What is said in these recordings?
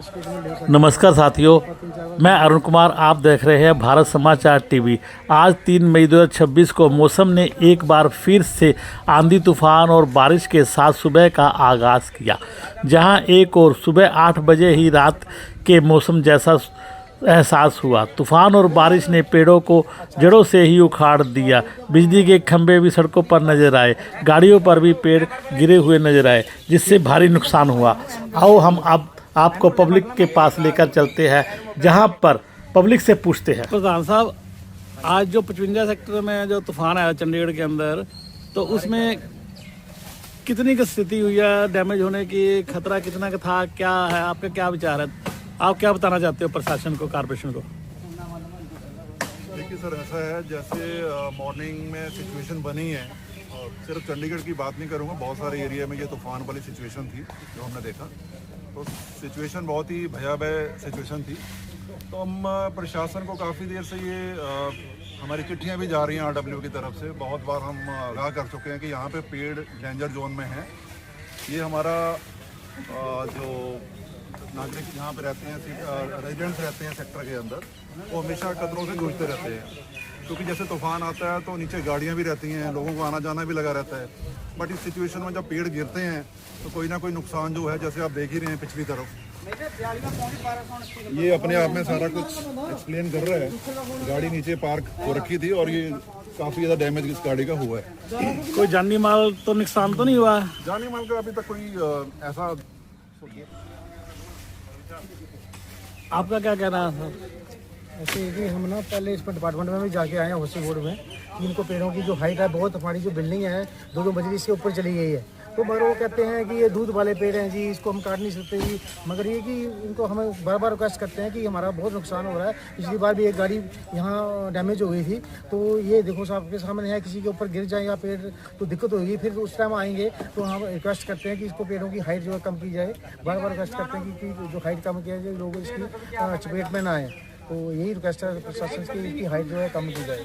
नमस्कार साथियों, मैं अरुण कुमार। आप देख रहे हैं भारत समाचार टीवी। आज 3 मई 2026 को मौसम ने एक बार फिर से आंधी तूफान और बारिश के साथ सुबह का आगाज़ किया। जहां एक और सुबह 8 बजे ही रात के मौसम जैसा एहसास हुआ। तूफान और बारिश ने पेड़ों को जड़ों से ही उखाड़ दिया। बिजली के खंभे भी सड़कों पर नजर आए। गाड़ियों पर भी पेड़ गिरे हुए नजर आए, जिससे भारी नुकसान हुआ। आओ हम अब आपको पब्लिक के पास लेकर चलते हैं, जहां पर पब्लिक से पूछते हैं। प्रधान साहब, आज जो 55 सेक्टर में जो तूफान आया चंडीगढ़ के अंदर, तो उसमें कितनी की स्थिति हुई है, डैमेज होने की खतरा कितना का था, क्या है आपका क्या विचार है? आप क्या बताना चाहते हो प्रशासन को, कॉर्पोरेशन को? देखिए सर, ऐसा है जैसे मॉर्निंग में सिचुएशन बनी है, और सिर्फ चंडीगढ़ की बात नहीं करूँगा, बहुत सारे एरिया में ये तूफान वाली सिचुएशन थी जो हमने देखा। तो सिचुएशन बहुत ही भयावह सिचुएशन थी। तो हम प्रशासन को काफ़ी देर से ये हमारी चिट्ठियाँ भी जा रही हैं RW की तरफ से। बहुत बार हम आगाह कर चुके हैं कि यहाँ पे पेड़ डेंजर जोन में हैं। ये हमारा जो नागरिक यहाँ पे रहते हैं, रेजिडेंट्स रहते हैं सेक्टर के अंदर, वो हमेशा खतरों से जूझते रहते हैं, क्योंकि जैसे तूफान आता है तो नीचे गाड़ियाँ भी रहती हैं, लोगों को आना जाना भी लगा रहता है। बट इस सिचुएशन में जब पेड़ गिरते हैं तो कोई ना कोई नुकसान जो है, जैसे आप देख ही रहे हैं पिछली तरफ, ये अपने आप में सारा कुछ एक्सप्लेन कर रहा है। गाड़ी नीचे पार्क हो रखी थी और ये काफ़ी ज़्यादा डैमेज इस गाड़ी का हुआ है। कोई जानी माल तो नुकसान तो नहीं हुआ? जानी माल का अभी तक कोई ऐसा। आपका क्या कहना है सर? ऐसे ही कि हम ना पहले इस पर डिपार्टमेंट में भी जाके आए हैं, हाउसिंग बोर्ड में, कि इनको पेड़ों की जो हाइट है, बहुत हमारी जो बिल्डिंग है 2-2 मंजिल इसके ऊपर चली गई है। तो मगर वो कहते हैं कि ये दूध वाले पेड़ हैं जी, इसको हम काट नहीं सकते जी। मगर ये कि इनको हम बार बार रिक्वेस्ट करते हैं कि हमारा बहुत नुकसान हो रहा है। पिछली बार भी एक गाड़ी यहाँ डैमेज हो गई थी। तो ये देखो साहब के सामने है, किसी के ऊपर गिर जाएगा पेड़ तो दिक्कत होगी। फिर उस टाइम आएंगे तो हम रिक्वेस्ट करते हैं कि इसको पेड़ों की हाइट जो है कम की जाए। बार बार रिक्वेस्ट करते हैं कि जो हाइट कम किया जाए, लोग इसकी चपेट में ना आए। तो यही रिक्वेस्ट है प्रशासन की, इसकी हाइट जो है कम की जाए,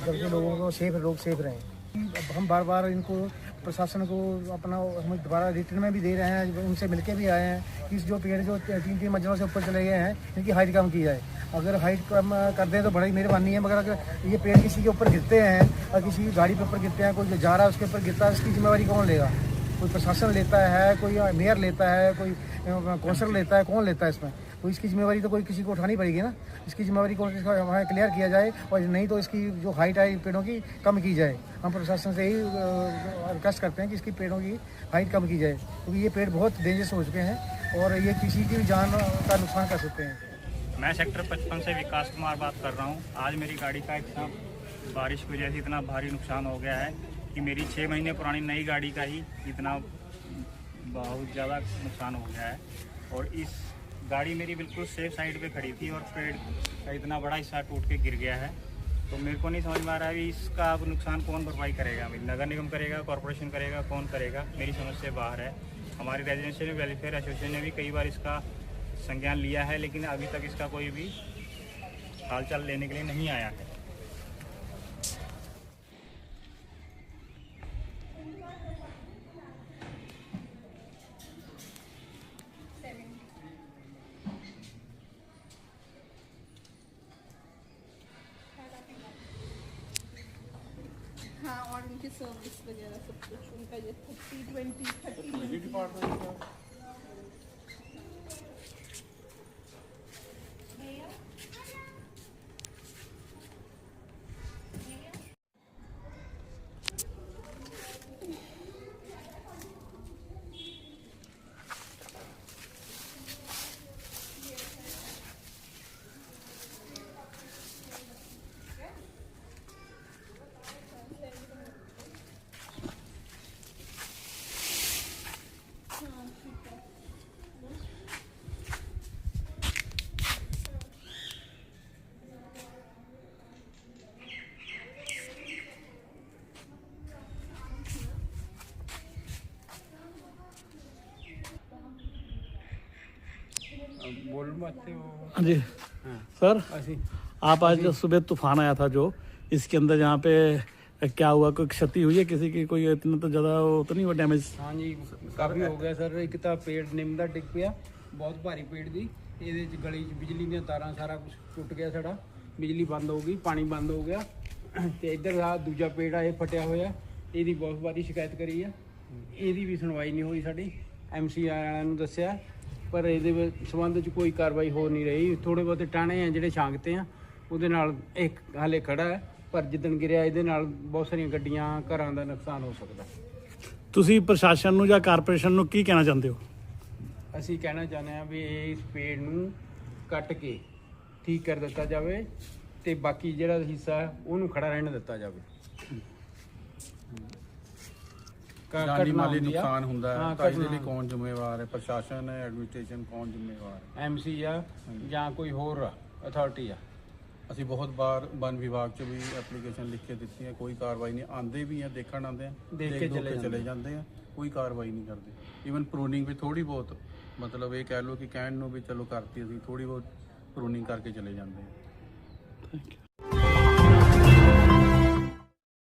जबकि लोगों को लोग सेफ रहें। अब हम बार बार इनको प्रशासन को अपना हम दोबारा रिटर्न में भी दे रहे हैं, उनसे मिलके भी आए हैं कि जो पेड़ जो 3-3 मंजिलों से ऊपर चले गए हैं, इनकी हाइट कम की जाए। अगर हाइट कम कर दें तो बड़ी मेहरबानी है। मगर अगर ये पेड़ किसी के ऊपर गिरते हैं और किसी गाड़ी के ऊपर गिरते हैं, कोई जो जा रहा है उसके ऊपर गिरता है, इसकी जिम्मेवारी कौन लेगा? कोई प्रशासन लेता है, कोई मेयर लेता है, कोई काउंसलर लेता है, कौन लेता है इसमें? तो इसकी जिम्मेवारी तो कोई किसी को उठानी पड़ेगी ना। इसकी जिम्मेवारी को वहाँ क्लियर किया जाए, और नहीं तो इसकी जो हाइट है पेड़ों की कम की जाए। हम प्रशासन से यही रिक्वेस्ट करते हैं कि इसकी पेड़ों की हाइट कम की जाए, क्योंकि ये पेड़ बहुत डेंजरस हो चुके हैं और ये किसी की भी जान का नुकसान कर सकते हैं। मैं सेक्टर 55 से विकास कुमार बात कर रहा हूँ। आज मेरी गाड़ी का इतना बारिश की वजह से इतना भारी नुकसान हो गया है कि मेरी 6 महीने पुरानी नई गाड़ी का ही इतना बहुत ज़्यादा नुकसान हो गया है। और इस गाड़ी मेरी बिल्कुल सेफ साइड पे खड़ी थी और पेड़ का इतना बड़ा हिस्सा टूट के गिर गया है। तो मेरे को नहीं समझ में आ रहा है कि इसका नुकसान कौन भरपाई करेगा? नगर निगम करेगा, कॉर्पोरेशन करेगा, कौन करेगा? मेरी समझ से बाहर है। हमारी रेजिडेंशियल वेलफेयर एसोसिएशन ने भी कई बार इसका संज्ञान लिया है, लेकिन अभी तक इसका कोई भी हालचाल लेने के लिए नहीं आया है। हाँ, और उनकी सर्विस वगैरह सब कुछ उनका ये 30-20 डिपार्टमेंट। हाँ जी सर, आप आज जो सुबह तूफान आया था जो इसके अंदर यहाँ पे क्या हुआ? कोई क्षति हुई है किसी की? कोई इतना तो ज़्यादा वो तो नहीं हुआ डैमेज? हाँ जी, काफ़ी हो गया सर। एक तो पेड़ नीम का डिग पिया, बहुत भारी पेड़ थी, ਇਹਦੇ 'ਚ ਗਲੀ 'ਚ ਬਿਜਲੀ ਦੀਆਂ ਤਾਰਾਂ ਸਾਰਾ ਕੁਝ ਟੁੱਟ ਗਿਆ ਸਾਡਾ, ਬਿਜਲੀ ਬੰਦ ਹੋ ਗਈ, ਪਾਣੀ ਬੰਦ ਹੋ ਗਿਆ। ਤੇ ਇੱਧਰ ਆ ਦੂਜਾ ਪੇੜ ਆ ਇਹ ਫਟਿਆ ਹੋਇਆ, ਇਹਦੀ ਬਹੁਤ ਵਾਰੀ ਸ਼ਿਕਾਇਤ ਕਰੀ ਆ, ਇਹਦੀ ਵੀ ਸੁਣਵਾਈ ਨਹੀਂ ਹੋਈ ਸਾਡੀ। MC ਵਾਲਿਆਂ ਨੂੰ ਦੱਸਿਆ ਪਰ ਇਹਦੇ ਸੰਬੰਧ 'ਚ ਕੋਈ ਕਾਰਵਾਈ ਹੋ ਨਹੀਂ ਰਹੀ। ਥੋੜ੍ਹੇ ਬਹੁਤੇ ਟਾਣੇ ਆ ਜਿਹੜੇ ਛਾਂਗਤੇ ਆ, ਉਹਦੇ ਨਾਲ ਇੱਕ ਹਾਲੇ ਖੜਾ ਹੈ, ਪਰ ਜਿੱਦਣ ਗਿਰਿਆ ਇਹਦੇ ਨਾਲ ਬਹੁਤ ਸਾਰੀਆਂ ਗੱਡੀਆਂ ਘਰਾਂ ਦਾ ਨੁਕਸਾਨ ਹੋ ਸਕਦਾ। ਤੁਸੀਂ ਪ੍ਰਸ਼ਾਸਨ ਨੂੰ ਜਾਂ ਕਾਰਪੋਰੇਸ਼ਨ ਨੂੰ ਕੀ ਕਹਿਣਾ ਚਾਹੁੰਦੇ ਹੋ? ਅਸੀਂ ਕਹਿਣਾ ਚਾਹੁੰਦੇ ਹਾਂ ਵੀ ਇਸ ਪੇੜ ਨੂੰ ਕੱਟ ਕੇ ਠੀਕ ਕਰ ਦਿੱਤਾ ਜਾਵੇ ਤੇ ਬਾਕੀ ਜਿਹੜਾ ਹਿੱਸਾ ਹੈ ਉਹਨੂੰ ਖੜਾ ਰਹਿਣ ਦਿੱਤਾ ਜਾਵੇ। ਜਾਨੀ ਮਾਲੀ ਨੁਕਸਾਨ ਹੁੰਦਾ ਹੈ ਤਾਂ ਇਹਦੇ ਲਈ ਕੌਣ ਜ਼ਿੰਮੇਵਾਰ ਹੈ? ਪ੍ਰਸ਼ਾਸਨ ਹੈ, ਐਡਮਿਨਿਸਟ੍ਰੇਸ਼ਨ, ਕੌਣ ਜ਼ਿੰਮੇਵਾਰ ਹੈ? MC ਆ ਜਾਂ ਕੋਈ ਹੋਰ ਅਥਾਰਟੀ ਆ। ਅਸੀਂ ਬਹੁਤ ਵਾਰ ਵਨ ਵਿਭਾਗ 'ਚ ਵੀ ਐਪਲੀਕੇਸ਼ਨ ਲਿਖ ਕੇ ਦਿੱਤੀ ਹੈ, ਕੋਈ ਕਾਰਵਾਈ ਨਹੀਂ। ਆਂਦੇ ਵੀ ਆ, ਦੇਖਣ ਆਉਂਦੇ ਆ, ਦੇਖ ਕੇ ਚਲੇ ਜਾਂਦੇ ਆ, ਕੋਈ ਕਾਰਵਾਈ ਨਹੀਂ ਕਰਦੇ। ਈਵਨ ਪ੍ਰੂਨਿੰਗ ਵੀ ਥੋੜੀ ਬਹੁਤ, ਮਤਲਬ ਇਹ ਕਹਿ ਲਓ ਕਿ ਕਹਿਣ ਨੂੰ ਵੀ ਚਲੋ ਕਰਤੀ, ਅਸੀਂ ਥੋੜੀ ਬਹੁਤ ਪ੍ਰੂਨਿੰਗ ਕਰਕੇ ਚਲੇ ਜਾਂਦੇ ਆ। Thank you.